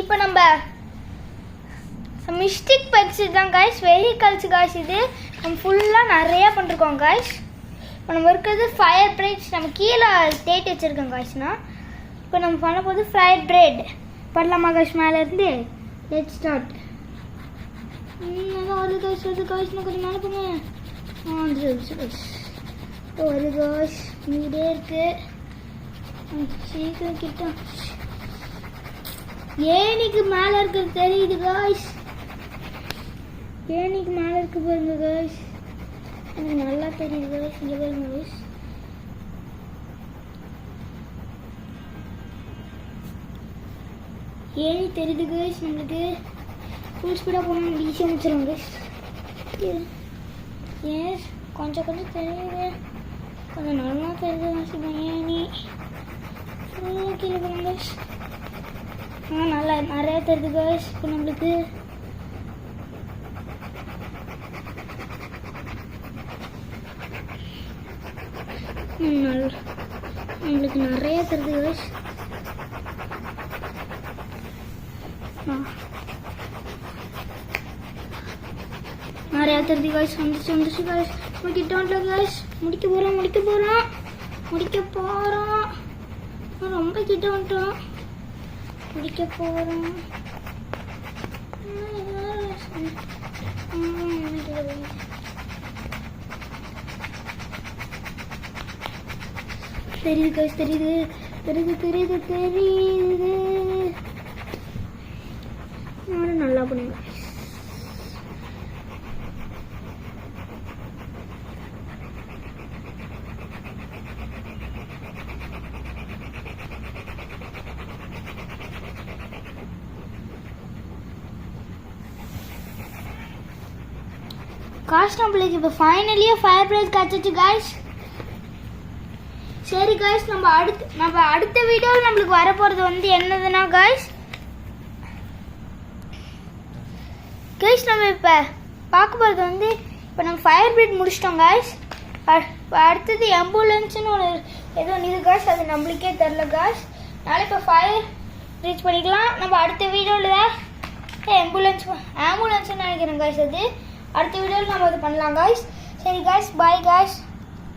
இப்போ நம்ம mystic pets தான் காய்ஸ், வெஹிக்கல்ஸ் காய்ஸ். இது நம்ம ஃபுல்லாக நிறையா பண்ணிருக்கோம் காய்ஸ். இப்போ நம்ம இருக்கிறது ஃபயர் பிரைட்ஸ், நம்ம கீழே தேட்டி வச்சுருக்கோம் காய்ஸ்னா. இப்போ நம்ம பண்ண போது ஃபயர் பிரைட் பண்ணலாமா காய்ஸ்? மேலே இருந்து லெட் ஸ்டார்ட். வருது காய்ஸ், வருது காய்ஸ், நான் கொஞ்சம் மேலே போங்க. காய்ஸ் ஒரு காய்ஸ் இங்கே இருக்கு, சீக்கிரம் கிட்ட. ஏனிக்கு மேலே இருக்கிறது தெரியுது காய்ஸ், ஏனிக்கு மேலே இருக்கு பாருங்க காய்ஸ், எனக்கு நல்லா தெரியுது காய்ஸ். இங்கே பாருங்க காய்ஸ், ஏனி தெரியுது காய்ஸ். நம்மளுக்கு ஃபுல் ஸ்பீடாக போனால் ஈஸியாக முடிச்சிடும் காய்ஸ். ஏன் கொஞ்சம் கொஞ்சம் தெரியுது, கொஞ்சம் நல்லா தெரியுது காய்ஸ். ஏனி ஃபுல்லாக கீழே போகணும் காய்ஸ். நல்லா நிறையா தெரியுது காய்ஸ். இப்போ நம்மளுக்கு நிறைய தெரியுது காய்ஸ். நிறையா தெரியுது காய்ஸ். வந்துச்சு காய்ஸ். கிட்ட வந்துல காய்ஸ். முடிக்க போகிறோம். ரொம்ப கிட்ட வந்துட்டோம். முடிக்க போகிறோம். தெரியுது காய்ஸ், தெரியுது. நல்லா பண்ணுங்க. காய்ஸ் நம்மளுக்கு இப்போ ஃபைனலியாக ஃபயர் பிரைஸ் கிடச்சிச்சு காய்ஸ். சரி காய்ஸ், நம்ம அடுத்த வீடியோவில் நம்மளுக்கு வரப்போகிறது வந்து என்னதுன்னா காய்ஸ், நம்ம இப்போ பார்க்க போகிறது வந்து, இப்போ நம்ம ஃபயர் பிரைட் முடிச்சிட்டோம் காய்ஸ். அடுத்தது ஆம்புலன்ஸ்னு ஒன்று ஏதோ இது காய்ஸ், அது நம்மளுக்கே தெரில காய்ஸ். அதனால் இப்போ ஃபயர் ரீச் பண்ணிக்கலாம். நம்ம அடுத்த வீடியோவில் ஆம்புலன்ஸ்னு நினைக்கிறேன் காய்ஸ். அது அடுத்த வீடியோவில் நம்ம அது பண்ணலாம் காய்ஸ். சரி காய்ஸ், பாய் காய்ஸ்.